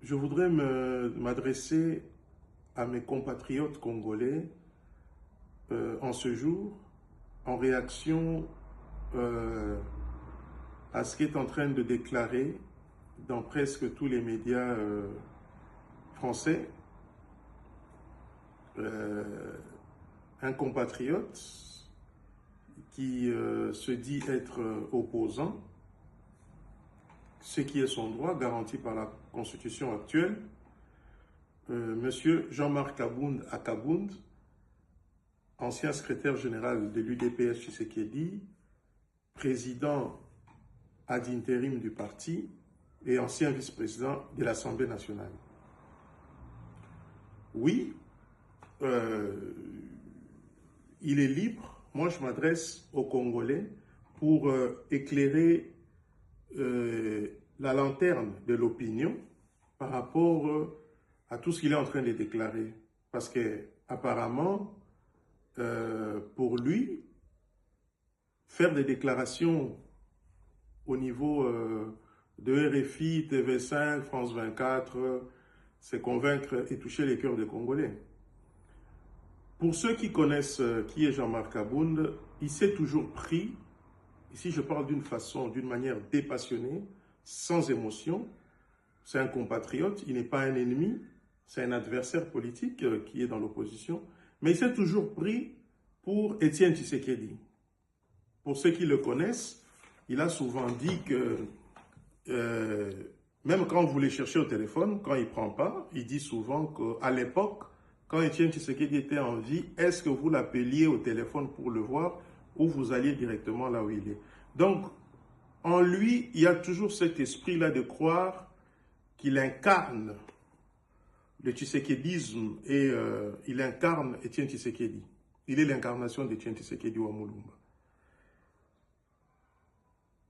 Je voudrais m'adresser à mes compatriotes congolais en ce jour, en réaction à ce qu'est en train de déclarer dans presque tous les médias français un compatriote qui se dit être opposant, ce qui est son droit garanti par la Constitution actuelle. Monsieur Jean-Marc Kabound Akabound, ancien secrétaire général de l'UDPS Tshisekedi, président ad intérim du parti et ancien vice-président de l'Assemblée nationale. Oui, il est libre. Moi, je m'adresse aux Congolais pour éclairer la lanterne de l'opinion par rapport à tout ce qu'il est en train de déclarer. Parce que apparemment, pour lui, faire des déclarations au niveau de RFI, TV5, France 24, c'est convaincre et toucher les cœurs des Congolais. Pour ceux qui connaissent qui est Jean-Marc Kabound, il s'est toujours pris, ici je parle d'une manière dépassionnée, sans émotion. C'est un compatriote, il n'est pas un ennemi, c'est un adversaire politique qui est dans l'opposition, mais il s'est toujours pris pour Étienne Tshisekedi. Pour ceux qui le connaissent, il a souvent dit que même quand vous voulez chercher au téléphone, quand il ne prend pas, il dit souvent qu'à l'époque, quand Étienne Tshisekedi était en vie, est-ce que vous l'appeliez au téléphone pour le voir ou vous alliez directement là où il est? Donc, en lui, il y a toujours cet esprit-là de croire qu'il incarne le tshisekédisme et il incarne Étienne Tshisekedi. Il est l'incarnation d'Étienne Tshisekedi Wamulumba.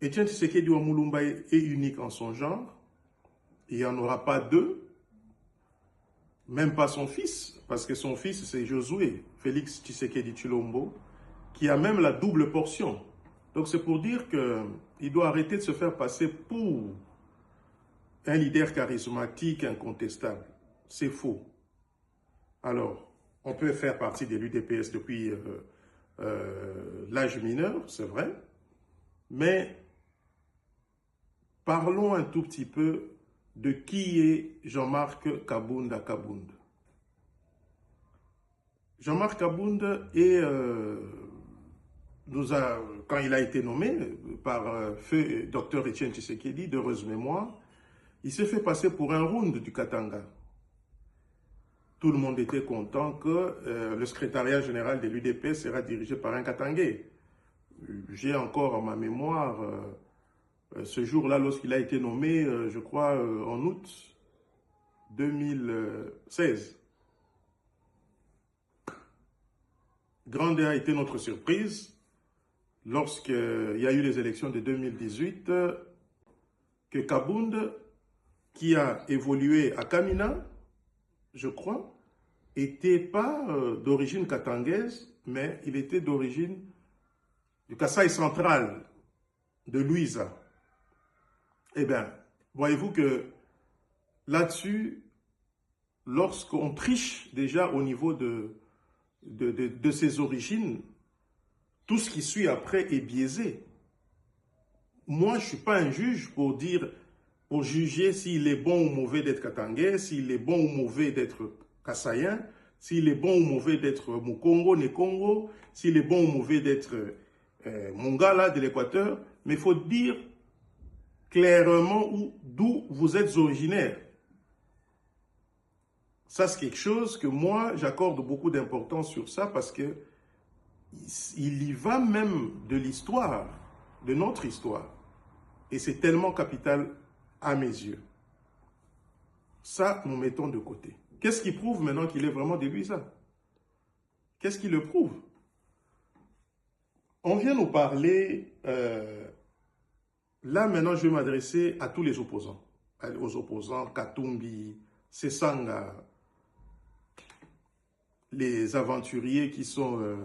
Étienne Tshisekedi Wamulumba est unique en son genre. Il n'y en aura pas deux, même pas son fils, parce que son fils c'est Josué, Félix Tshisekedi Tshilombo, qui a même la double portion. Donc c'est pour dire qu'il doit arrêter de se faire passer pour un leader charismatique incontestable. C'est faux. Alors, on peut faire partie de l'UDPS depuis l'âge mineur, c'est vrai, mais parlons un tout petit peu de qui est Jean-Marc Kabound Akabound. Jean-Marc Kabound est, quand il a été nommé par feu Dr Étienne Tshisekedi, d'heureuse mémoire, il s'est fait passer pour un round du Katanga. Tout le monde était content que le secrétariat général de l'UDP sera dirigé par un Katangais. J'ai encore en ma mémoire ce jour-là, lorsqu'il a été nommé, je crois, en août 2016. Grande a été notre surprise lorsqu'il y a eu les élections de 2018 que Kabound, qui a évolué à Kamina, je crois, n'était pas d'origine katangaise, mais il était d'origine du Kasaï central, de Louisa. Eh bien, voyez-vous que là-dessus, lorsqu'on triche déjà au niveau de ses origines, tout ce qui suit après est biaisé. Moi, je ne suis pas un juge pour juger s'il est bon ou mauvais d'être katangais, s'il est bon ou mauvais d'être kassaïen, s'il est bon ou mauvais d'être Mukongo, Nekongo, s'il est bon ou mauvais d'être Mongala de l'Équateur, mais il faut dire clairement d'où vous êtes originaire. Ça, c'est quelque chose que moi, j'accorde beaucoup d'importance sur ça parce que il y va même de l'histoire, de notre histoire. Et c'est tellement capital à mes yeux. Ça, nous mettons de côté. Qu'est-ce qui prouve maintenant qu'il est vraiment de Louisa? Qu'est-ce qui le prouve? On vient nous parler, là maintenant je vais m'adresser à tous les opposants. Aux opposants, Katumbi, Sesanga, les aventuriers qui sont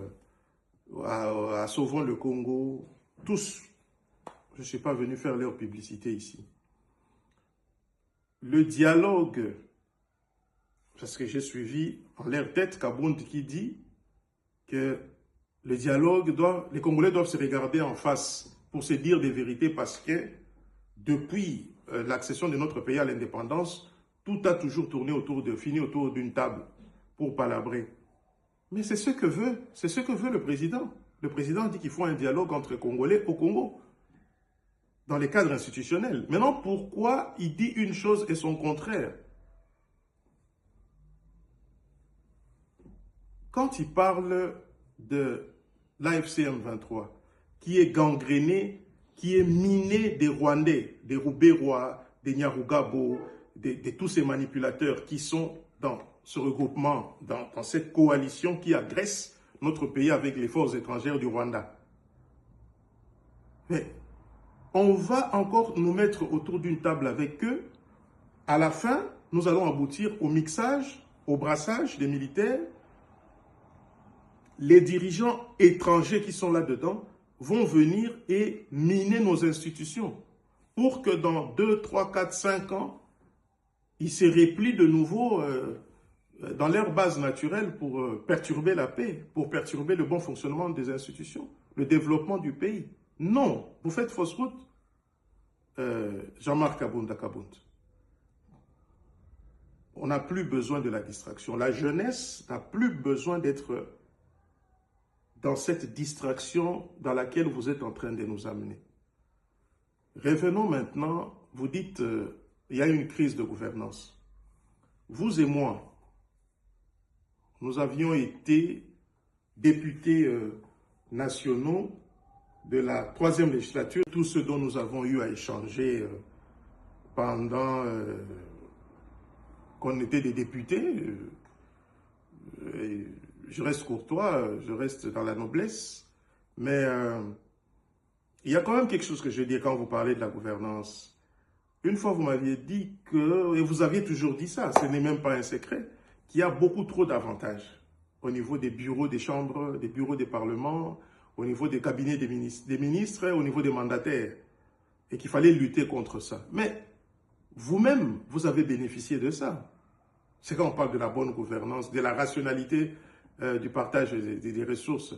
à Sauvons le Congo, tous. Je ne suis pas venu faire leur publicité ici. le dialogue, parce que j'ai suivi en l'air tête Kabound qui dit que le dialogue les Congolais doivent se regarder en face pour se dire des vérités parce que depuis l'accession de notre pays à l'indépendance, tout a toujours fini autour d'une table pour palabrer. Mais c'est ce que veut le président. Le président dit qu'il faut un dialogue entre Congolais au Congo, dans les cadres institutionnels. Maintenant, pourquoi il dit une chose et son contraire? Quand il parle de l'AFC M23, qui est gangréné, qui est miné des Rwandais, des Roubaix-Rois, des Nyarugabo, de tous ces manipulateurs qui sont dans ce regroupement, dans cette coalition qui agresse notre pays avec les forces étrangères du Rwanda. Mais on va encore nous mettre autour d'une table avec eux. À la fin, nous allons aboutir au mixage, au brassage des militaires. Les dirigeants étrangers qui sont là-dedans vont venir et miner nos institutions pour que dans 2, 3, 4, 5 ans, ils se replient de nouveau dans leur base naturelle pour perturber la paix, pour perturber le bon fonctionnement des institutions, le développement du pays. Non, vous faites fausse route. Jean-Marc Kabound. On n'a plus besoin de la distraction. La jeunesse n'a plus besoin d'être dans cette distraction dans laquelle vous êtes en train de nous amener. Revenons maintenant, vous dites, il y a une crise de gouvernance. Vous et moi, nous avions été députés nationaux de la 3e législature, tout ce dont nous avons eu à échanger pendant qu'on était des députés. Je reste courtois, je reste dans la noblesse, mais il y a quand même quelque chose que je veux dire quand vous parlez de la gouvernance. Une fois, vous m'aviez dit que, et vous aviez toujours dit ça, ce n'est même pas un secret, qu'il y a beaucoup trop d'avantages au niveau des bureaux des chambres, des bureaux des parlements, au niveau des cabinets des ministres, au niveau des mandataires, et qu'il fallait lutter contre ça. Mais vous-même, vous avez bénéficié de ça. C'est quand on parle de la bonne gouvernance, de la rationalité du partage des ressources,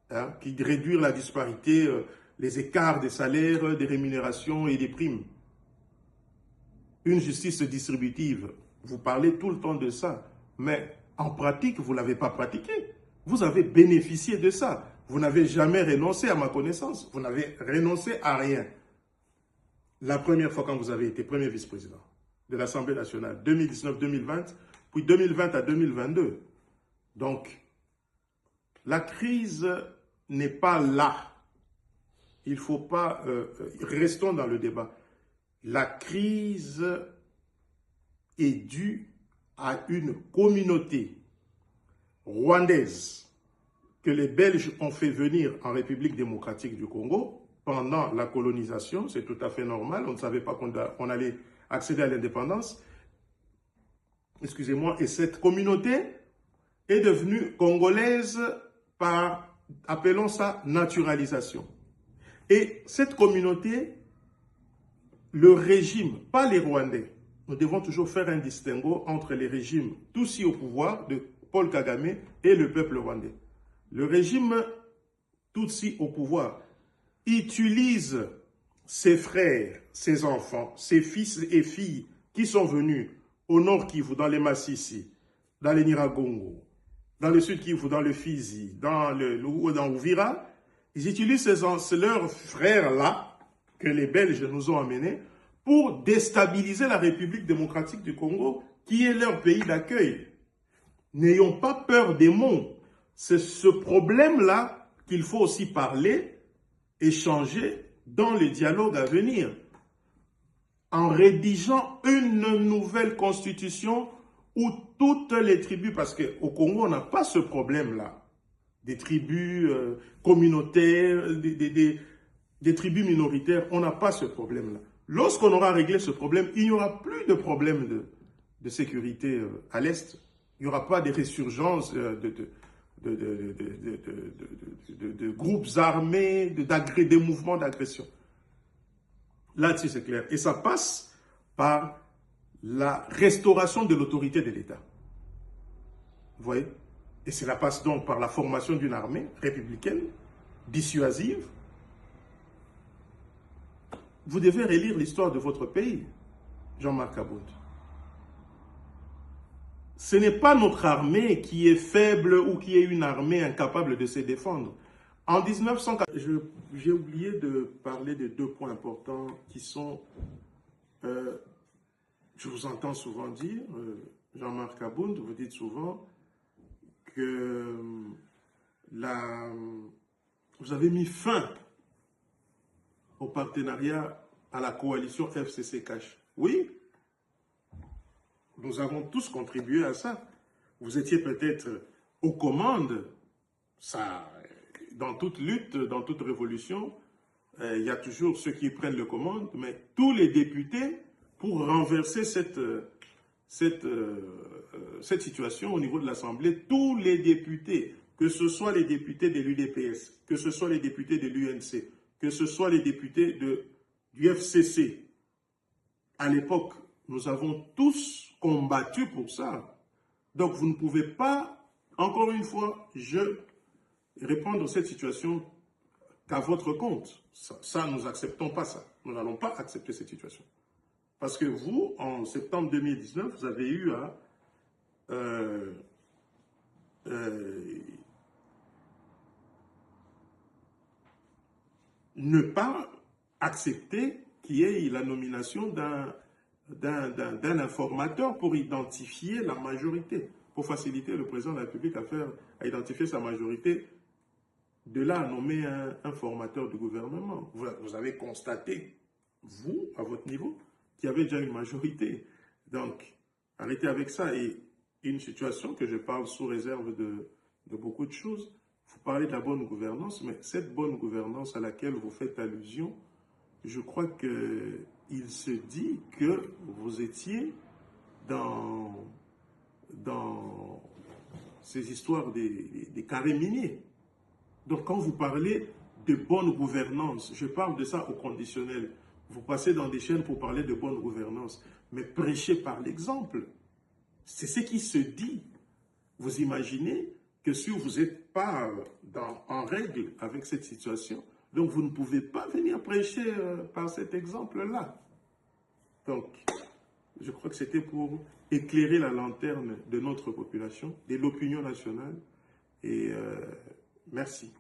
hein, qui réduire la disparité, les écarts des salaires, des rémunérations et des primes. Une justice distributive, vous parlez tout le temps de ça, mais en pratique, vous ne l'avez pas pratiqué. Vous avez bénéficié de ça. Vous n'avez jamais renoncé à ma connaissance. Vous n'avez renoncé à rien. La première fois quand vous avez été premier vice-président de l'Assemblée nationale, 2019-2020, puis 2020 à 2022. Donc, la crise n'est pas là. Il ne faut pas... restons dans le débat. La crise est due à une communauté rwandaise que les Belges ont fait venir en République démocratique du Congo pendant la colonisation. C'est tout à fait normal. On ne savait pas qu'on allait accéder à l'indépendance. Excusez-moi. Et cette communauté est devenue congolaise par, appelons ça, naturalisation. Et cette communauté, le régime, pas les Rwandais, nous devons toujours faire un distinguo entre les régimes Tutsi au pouvoir de Paul Kagame et le peuple rwandais. Le régime Tutsi au pouvoir utilise ses frères, ses enfants, ses fils et filles qui sont venus au nord Kivu, dans les Massissi, dans les Nyiragongo, dans le sud Kivu, dans le Fizi, dans Uvira. Ils utilisent leurs frères-là, que les Belges nous ont amenés, pour déstabiliser la République démocratique du Congo, qui est leur pays d'accueil. N'ayons pas peur des mots. C'est ce problème-là qu'il faut aussi parler, échanger dans les dialogues à venir. En rédigeant une nouvelle constitution où toutes les tribus, parce qu'au Congo, on n'a pas ce problème-là, des tribus communautaires, des tribus minoritaires, on n'a pas ce problème-là. Lorsqu'on aura réglé ce problème, il n'y aura plus de problème de sécurité à l'Est. Il n'y aura pas des résurgences de groupes armés, des mouvements d'agression. Là-dessus, c'est clair. Et ça passe par la restauration de l'autorité de l'État. Vous voyez? Et cela passe donc par la formation d'une armée républicaine, dissuasive. Vous devez relire l'histoire de votre pays, Jean-Marc Kabound. Ce n'est pas notre armée qui est faible ou qui est une armée incapable de se défendre. En 1940, j'ai oublié de parler de deux points importants qui sont, je vous entends souvent dire, Jean-Marc Kabound, vous dites souvent que vous avez mis fin au partenariat à la coalition FCC-Cash. Oui, nous avons tous contribué à ça. Vous étiez peut-être aux commandes. Ça, dans toute lutte, dans toute révolution, il y a toujours ceux qui prennent le commande, mais tous les députés, pour renverser cette situation au niveau de l'Assemblée, tous les députés, que ce soit les députés de l'UDPS, que ce soit les députés de l'UNC, que ce soit les députés du FCC, à l'époque, nous avons tous combattu pour ça. Donc vous ne pouvez pas, encore une fois, répondre à cette situation qu'à votre compte. Ça, nous n'acceptons pas ça. Nous n'allons pas accepter cette situation. Parce que vous, en septembre 2019, vous avez eu à ne pas accepter qu'il y ait la nomination d'un informateur pour identifier la majorité, pour faciliter le président de la République à identifier sa majorité, de là à nommer un formateur du gouvernement. Vous avez constaté, vous, à votre niveau, qu'il y avait déjà une majorité. Donc, arrêtez avec ça. Et une situation que je parle sous réserve de beaucoup de choses, vous parlez de la bonne gouvernance, mais cette bonne gouvernance à laquelle vous faites allusion, je crois qu'il se dit que vous étiez dans ces histoires des carrés miniers. Donc quand vous parlez de bonne gouvernance, je parle de ça au conditionnel. Vous passez dans des chaînes pour parler de bonne gouvernance, mais prêchez par l'exemple. C'est ce qui se dit. Vous imaginez que si vous n'êtes pas en règle avec cette situation, donc vous ne pouvez pas venir prêcher par cet exemple-là. Donc, je crois que c'était pour éclairer la lanterne de notre population, de l'opinion nationale. Et merci.